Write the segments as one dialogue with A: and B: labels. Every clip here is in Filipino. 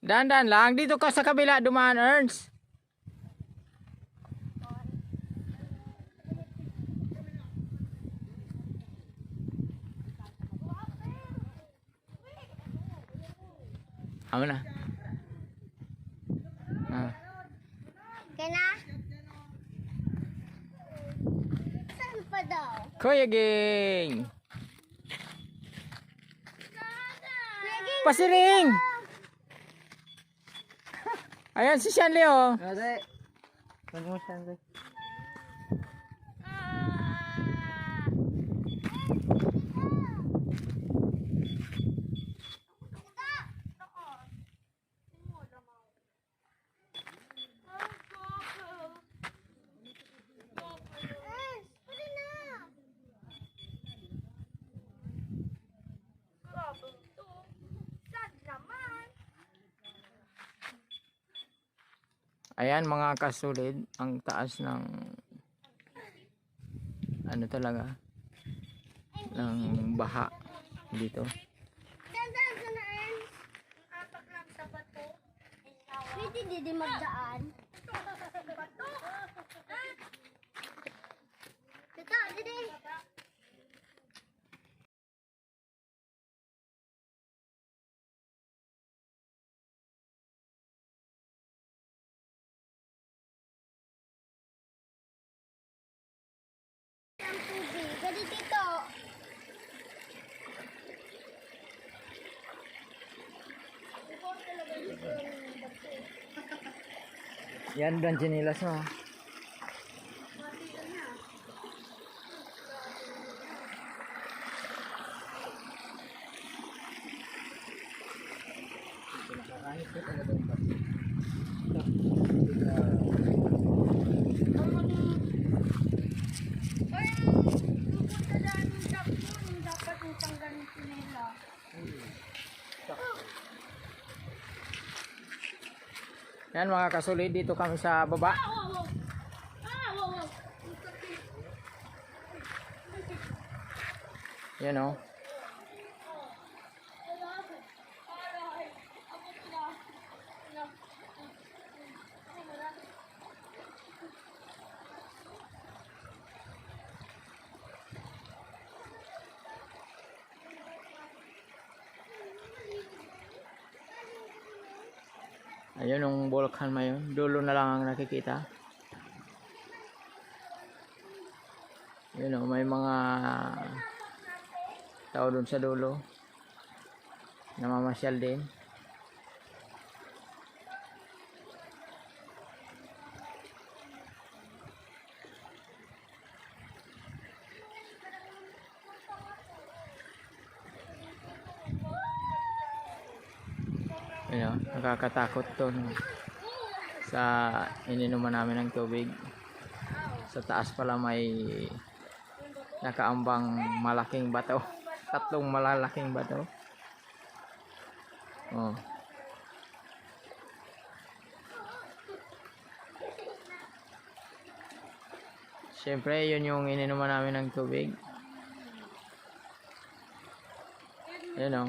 A: Dandan lang. Dito ka sa kabila dumaan, Ernst. Amo na.
B: Kaya na? Saan pa daw?
A: Kuya Ging. Pasiring. Ayan si Shanley oh.
C: Ate. Ano mo siya?
A: Ayan mga kasulid, ang taas ng ano talaga ng baha dito.
B: Saan saan? Apak lang sa bato. Pwede di magdaan. Dito, dito. Ang tubig. Pwede dito.
A: Yan dan chinilas mo.
B: Dapat yung tanggalin nila.
A: Yan mga kasulid, dito kami sa baba. Yan oh. Ayun yung volcan mayon. Dulo na lang ang nakikita. Yun o, may mga tao dun sa dulo. Namamasyal din. Ayun o, nakakatakot to no? Sa ininuman namin ng tubig. Sa taas pala may nakaambang malaking bato. Tatlong malalaking bato. Oh. Siyempre, yun yung ininuman namin ng tubig. Yun o.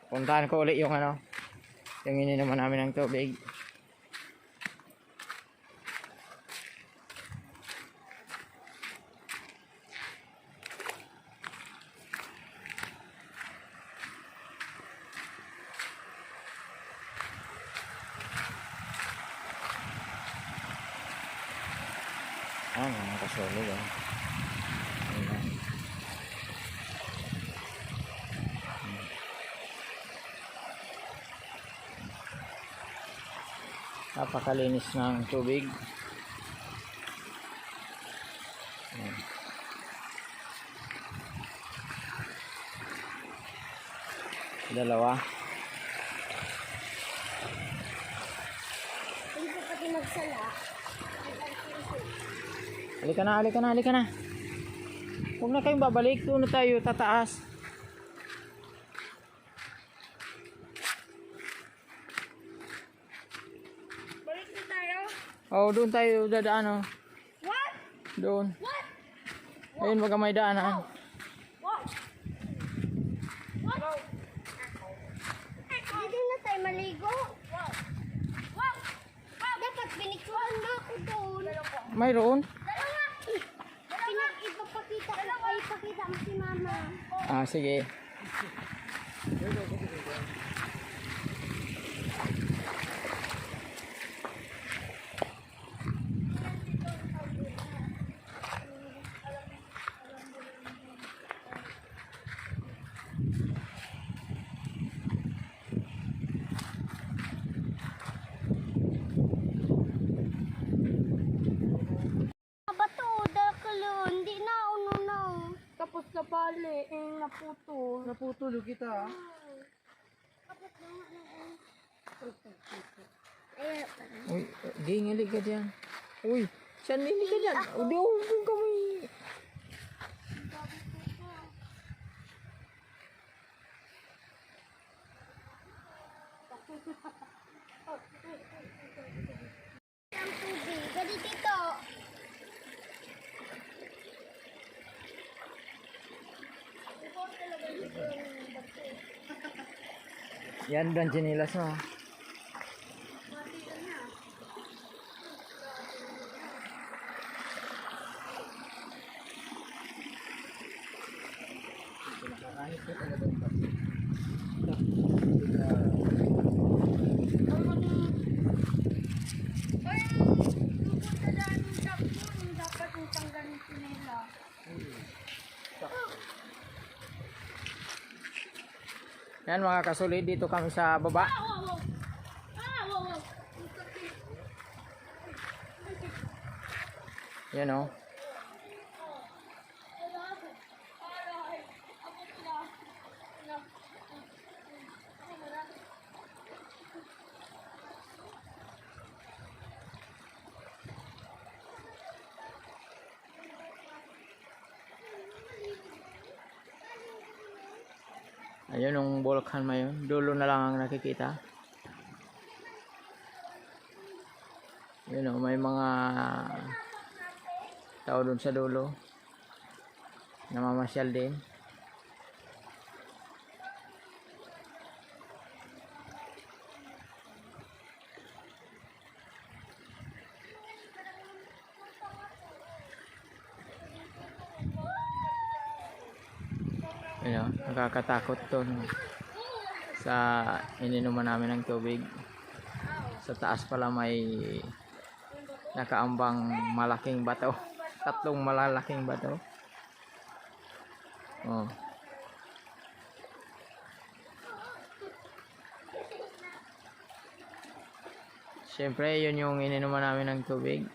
A: Puntahan ko ulit yung ano, yung ininuman namin ng tubig. Mga kasolid oh. Ayan. Napakalinis ng tubig. Ayan. Dalawa.
B: magsala.
A: Halika na, halika na, halika na. Huwag na kayong babalik. Doon na tayo tataas.
B: Balik na tayo.
A: Oh, doon tayo dadaan, oh.
B: What?
A: Doon.
B: What?
A: Ayun, baga may daanan.
B: What? What? Hindi na tayo maligo. Wow. Wow. Dapat pinicturan na ako doon.
A: Mayroon?
B: Dalawa. Ipapakita ko. Ay, ipakita mo si mama.
A: Ah, sige.
B: Bato, dakalo. Hindi na, uno na. Tapos na bali, naputol.
C: Naputulog kita ah.
B: Tapos na Ay,
A: Uy, gingali ka dyan. Uy, saan hindi ka dyan? O, di ako kung kami.
B: ang tubig. Gadi dito.
A: Yan doon, chinilas mo.
B: Ay, pupunta daan yung dakon. Dapat yung tanggalin ko nila.
A: Yan mga kasulit, dito kami sa baba.
B: Wow.
A: Yan o. Ayun yung volcan mayon. Dulo na lang ang nakikita. Yun o, may mga tao dun sa dulo. Namamasyal din. Ayun o, nakakatakot to. No? Sa ininuman namin ng tubig. Sa taas pala may nakaambang malaking bato. Tatlong malalaking bato. Oh. Siyempre, yun yung ininuman namin ng tubig.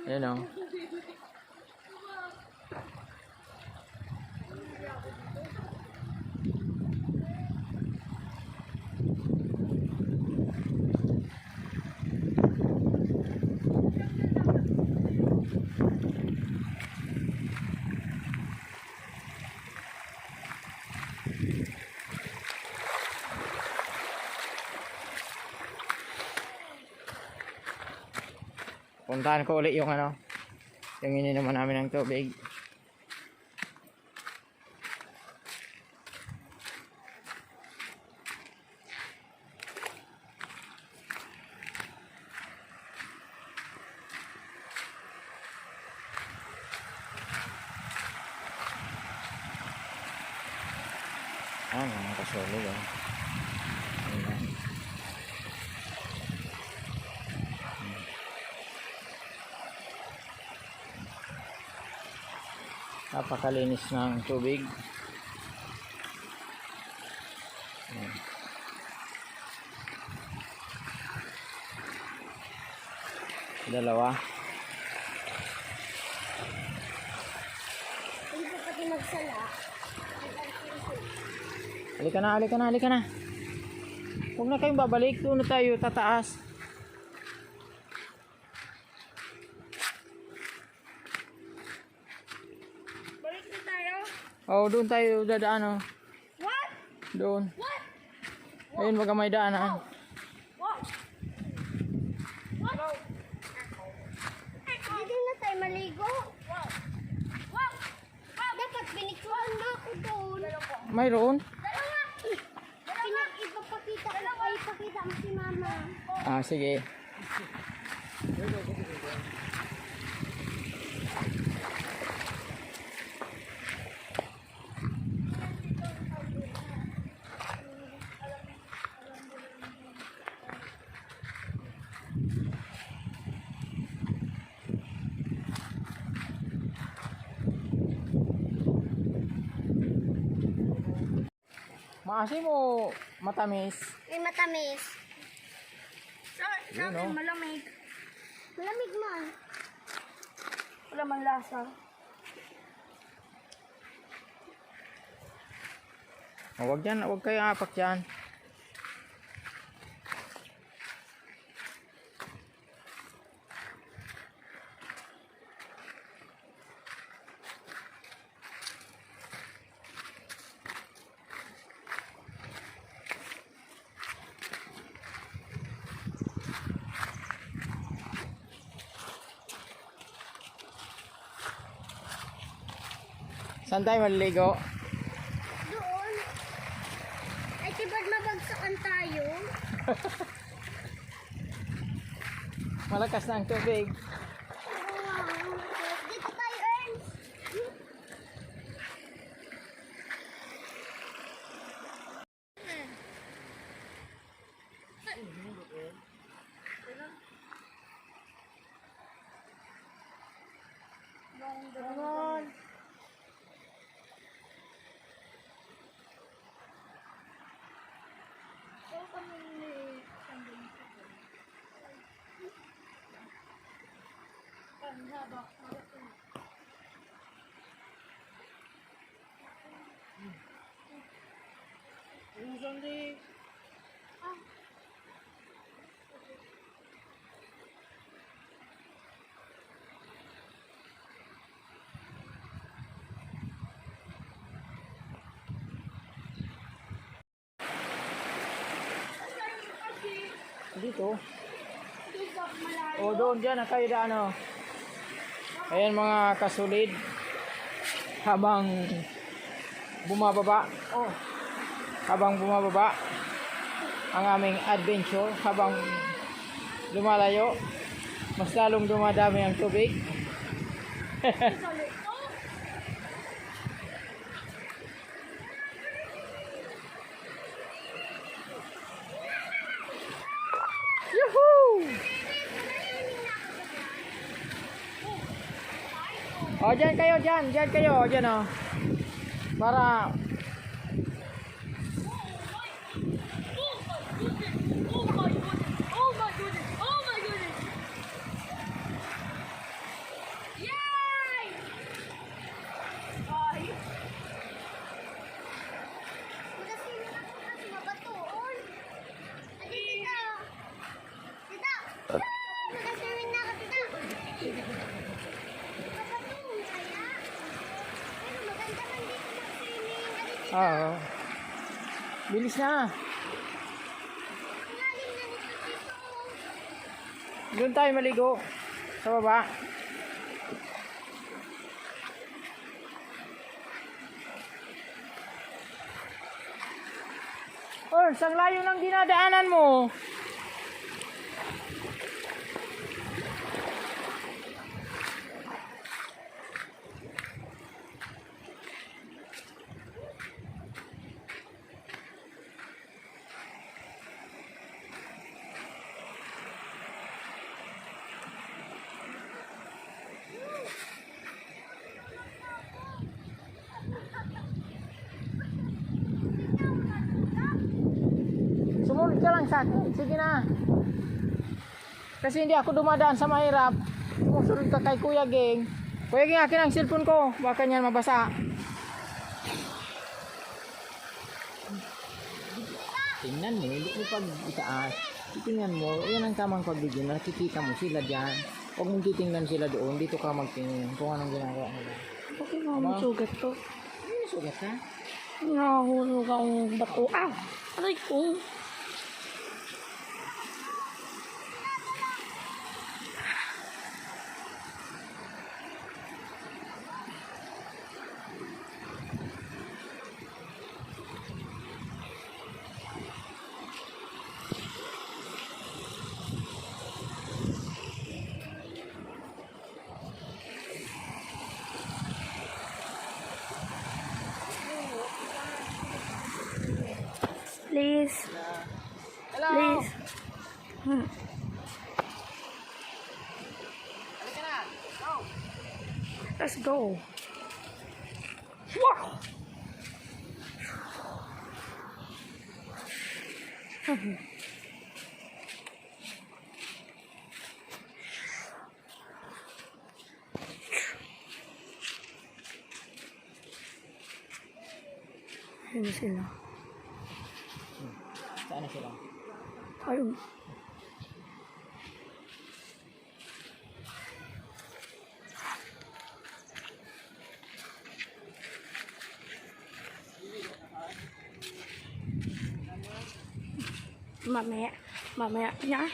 A: Yun o. Puntahan ko ulit yung ano, yung ininuman namin ng tubig. Ah, mga kasolid ah. Ayan. Napakalinis ng tubig. Ayan. Dalawa.
B: Hindi pa pati magsala.
A: Halika na, halika na, halika na. Huwag na kayong babalik. Doon na tayo tataas.
B: Balik na tayo.
A: Oh, doon tayo dadaan oh.
B: What?
A: Doon.
B: What?
A: Ayun, baga may daanan.
B: What? What? Hindi na tayo maligo. Wow. Wow. Dapat pinicturan na ako doon.
A: Mayroon?
B: Dalawa. Ipapakita ko. Ay, ipakita mo si mama.
A: Ah, sige. Maasim o matamis?
B: May matamis. Sa
A: Yun,
B: akin,
A: oh.
B: malamig. Malamig man. Wala man lasa.
A: Oh, wag yan, wag kayo apak dyan. Saan tayo maliligo?
B: Doon. Ay, tibad mabagsakan tayo.
A: Malakas na ang tubig.
B: Wow. Dito tayo, Ernst. Ganon.
A: Dito. O doon dyan ang kayo daan oh. Ayan mga kasulid. Habang bumababa. Oh. Habang bumababa ang aming adventure. Habang lumalayo. Mas lalong dumadami ang tubig. Yuhuu! O, dyan kayo, dyan kayo, dyan o. Para,
B: Oh my goodness! Oh my goodness! Yay! Ay! Magasin na ako kasi mabatoon. Adi, tita! Tita! Magasin na ako, tita! Mabatoon kaya? Pero maganda man dito mag-swimming. Adi, tita!
A: oo. Bilis na.
B: Ang lalim na nito dito.
A: Doon tayo maligo. Sa baba. Oh, sang layo ng dinadaanan mo. Sumunod ka lang sa akin. Sige na. Kasi hindi ako dumadaan sa mahirap. Sumusunod ka kay Kuya Geng. Kuya Geng, akin ang cellphone ko. Baka niyan mabasa. Tingnan mo, hindi mo pag itaas. Tingnan mo, yan ang tamang pagbigyan. Nakikita mo sila dyan. Huwag mong titingnan sila doon. Dito ka magtingin kung anong ginagawa nila.
B: Bakit nga mo sugat to?
A: Ano sugat ka?
B: Nahulog akong bato. Ah! Aray ko. Please.
A: Hello!
B: Please.
A: Halika na! Go!
B: Let's go. Wow! Ayun sila.
A: Saan na sila?
B: Ayun. Mamaya niya.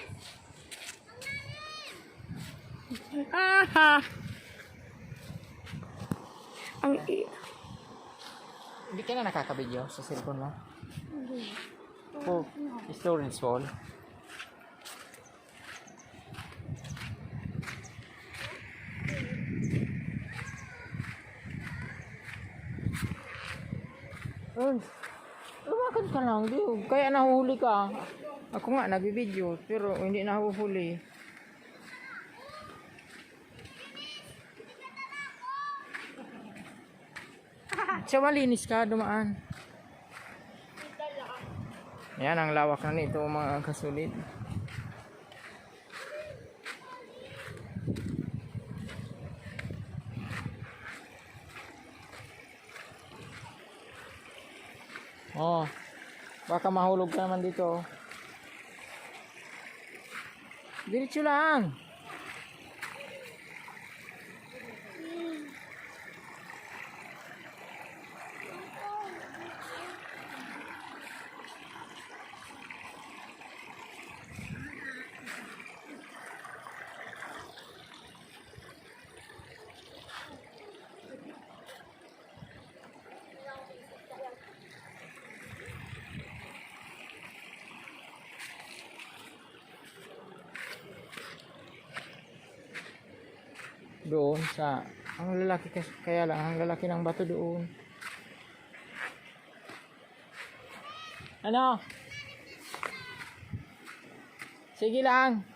B: Aha!
A: Hindi ka na nakakabidyo sa cellphone mo? Oh, storage full. Lumakad ka lang, di. Kaya nahuhuli ka. Ako nga, nagbibideo, pero hindi nahuhuli. Siya malinis ka, dumaan. Yan ang lawak na nito mga kasulid. Oh, baka mahulog ka naman dito. Diretso lang. Doon sa ang lalaki kaya lang ang lalaki ng bato doon. Ano? Sige lang.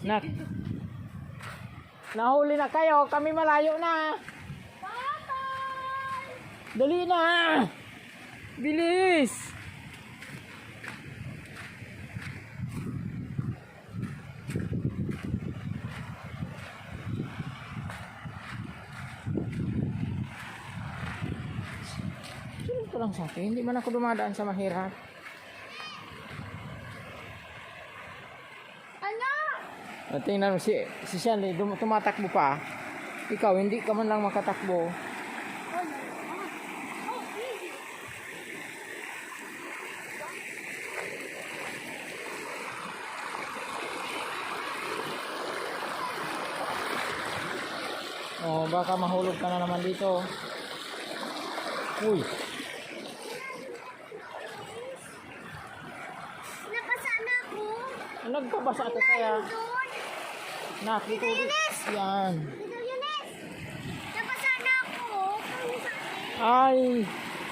A: Nak. Nahuli na kayo, kami malayo na. Dali na. Bilis. Lang sa akin, hindi man ako dumadaan sa mahirap.
B: Ano?
A: At tingnan mo si Shanley, tumatakbo pa. Ikaw, hindi ka man lang makatakbo. Oh, baka mahulog ka na naman dito. Uy. Nagkabasa ka kaya. Nak, dito. Yan.
B: Napasa na ako.
A: Ay,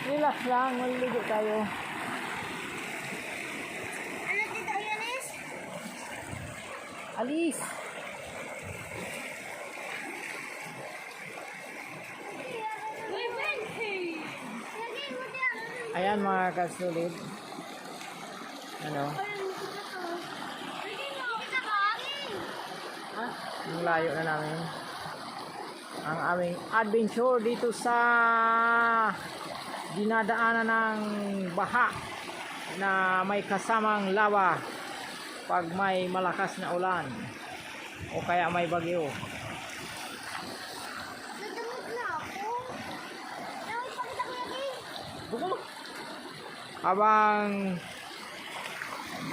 A: relax lang. Maliligo tayo.
B: Ano dito, Yanis?
A: Alis. Ayan mga kasulid. Ano? Ang layo na namin ang aming adventure dito sa dinadaanan ng baha. na may kasamang lawa pag may malakas na ulan o kaya may bagyo.
B: Nadamot na ako. Ewan, pakita ko lagi.
A: Habang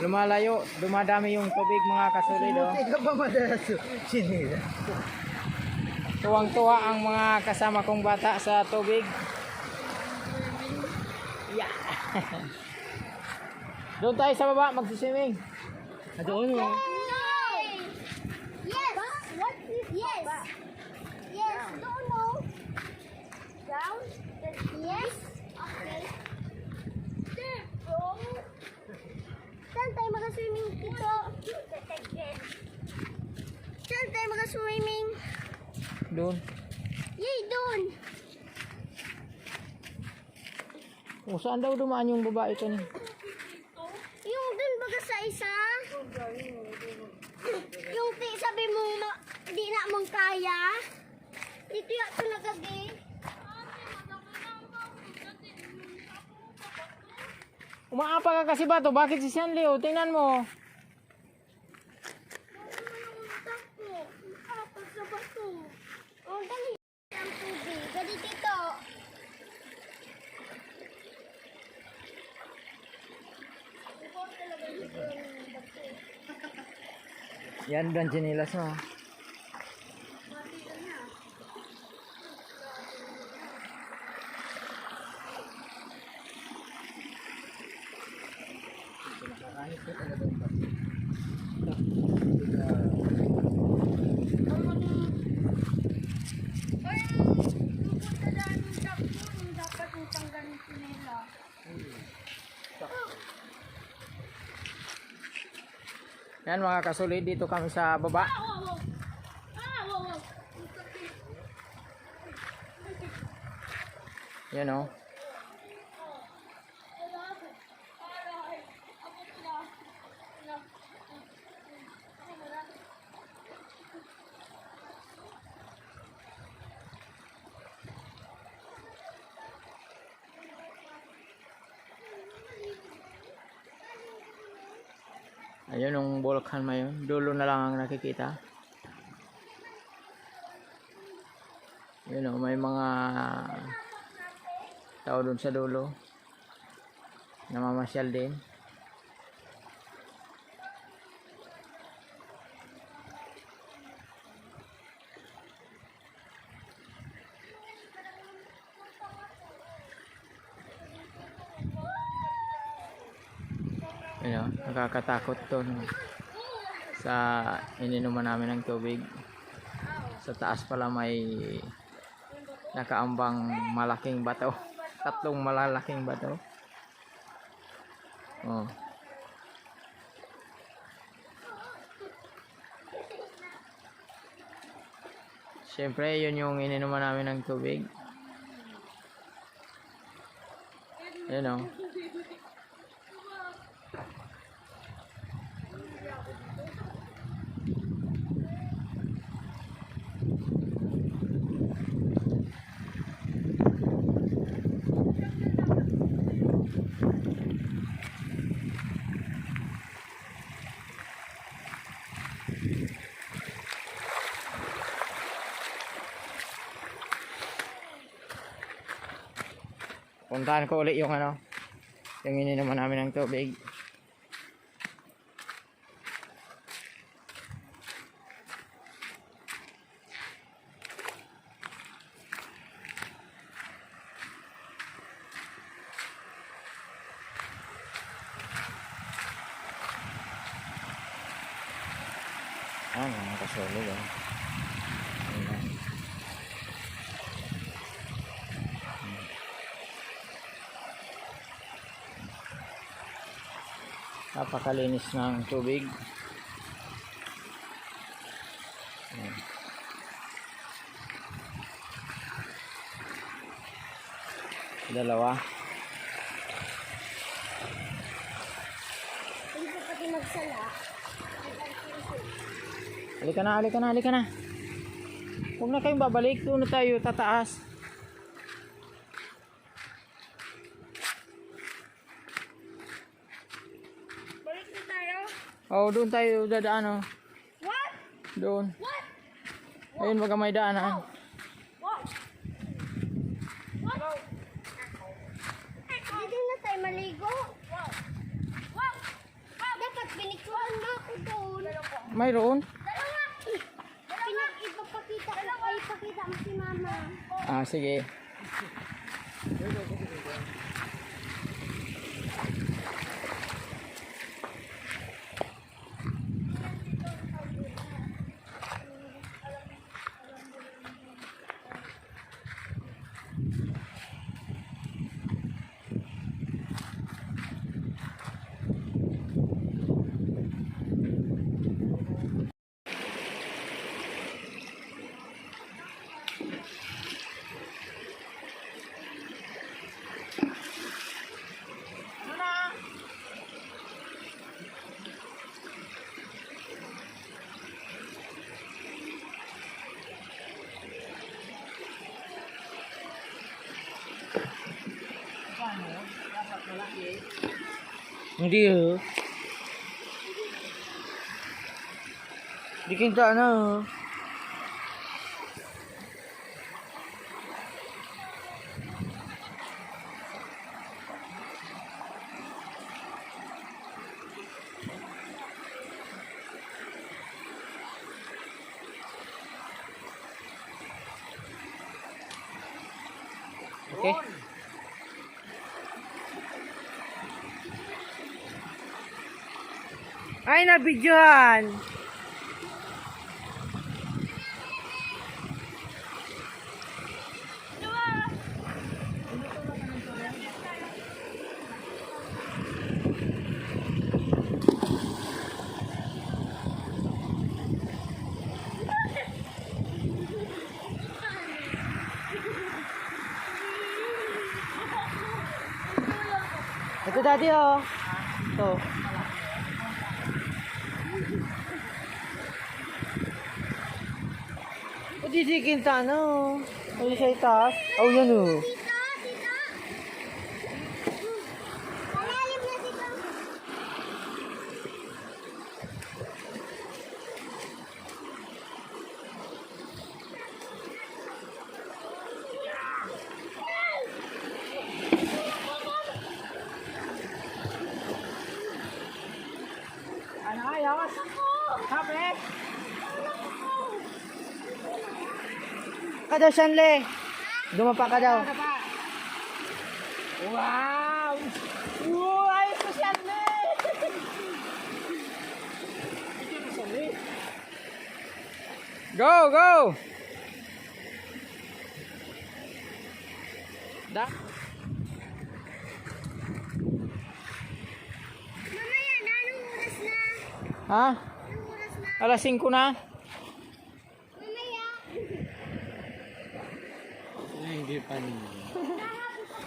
A: lumalayo, dumadami yung tubig mga kasolid. Oh.
C: Hindi ka ba madalas sinira?
A: Tuwang-tuwa ang mga kasama kong bata sa tubig. Yeah. Doon tayo sa baba magsiswimming.
C: Doon mo.
B: No! Yes! What is yes? Yes, don't know. Down? Yes? Okay. Saan tayo mag-swimming dito? Saan tayo mag-swimming?
A: Doon.
B: Yay, doon!
A: O saan daw dumaan yung babae ito ni?
B: Yung dun baga sa isa? Yung sabi mo, di na mong kaya? Dito yato na gabi.
A: Umaapa ka kasi bato. Bakit si Shanley? Tingnan mo.
B: Oh, dali. Ang tubig. Gadi dito.
A: Yan dan chinilas mo.
B: Dapat utang ganito nila.
A: Yan mga kasolid, dito kami sa baba. Yan o. Ayun yung volcan mayon. Dulo na lang ang nakikita. Yun o, may mga tao dun sa dulo. Namamasyal din. Ayun, nakakatakot to no? Sa ininuman namin ng tubig. Sa taas pala may nakaambang malaking bato. Tatlong malalaking bato. Oh. Siyempre, yun yung ininuman namin ng tubig. Ayun o. Puntahan ko ulit yung ano, yung ininuman namin ng tubig. Mga kasolid oh. Ayan. Napakalinis ng tubig. Ayan. Dalawa.
B: Hindi ko pati magsala.
A: Halika na, halika na, halika na. Huwag na kayong babalik. Doon na tayo tataas. Oh, doon tayo dadaan, oh.
B: What?
A: Doon.
B: What?
A: Ayun, baga may daanan.
B: What? What? Hindi na tayo maligo. Wow. Dapat binikuhan mo ako doon.
A: Mayroon?
B: Dalawa. Ipapakita ko. Ay, ipakita mo si mama.
A: Ah, sige.
C: Hindi oh. Di kita na oh. Okay. Ay, nabidyohan. Ito dati oh. Ito. O disikin ta no. Ano sa itaas? Oh, yan oh.
B: Tita, tita. Malalim na dito.
A: Ano, ayos? Happy?
C: Ka daw, Shanle. Dumapa ka daw.
A: Wow! Wow! Ayos mo siya, ne! Go! Go! Da?
B: Mamaya na, anong oras na?
A: Ha?
B: Anong oras na?
A: Alas 5 na?
B: Mamaya.
C: Hindi pa niya.
B: Kahapon pa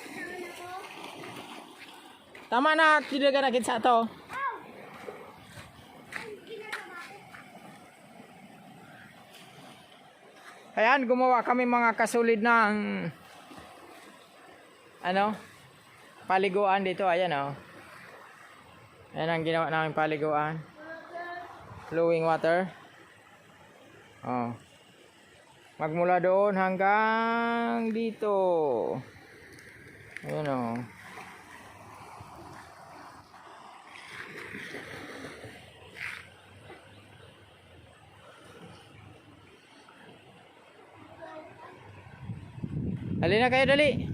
B: saan ako?
A: Tama na, tidagan na kita to.
B: Ow! Ang ginagawa ko.
A: Ayan, gumawa kami mga kasulid ng ano? Paliguan dito, ayan oh. Ayan ang ginawa namin paliguan. Flowing water. Oh. Magmula doon hanggang dito. Ayan oh. Dali na kayo, dali.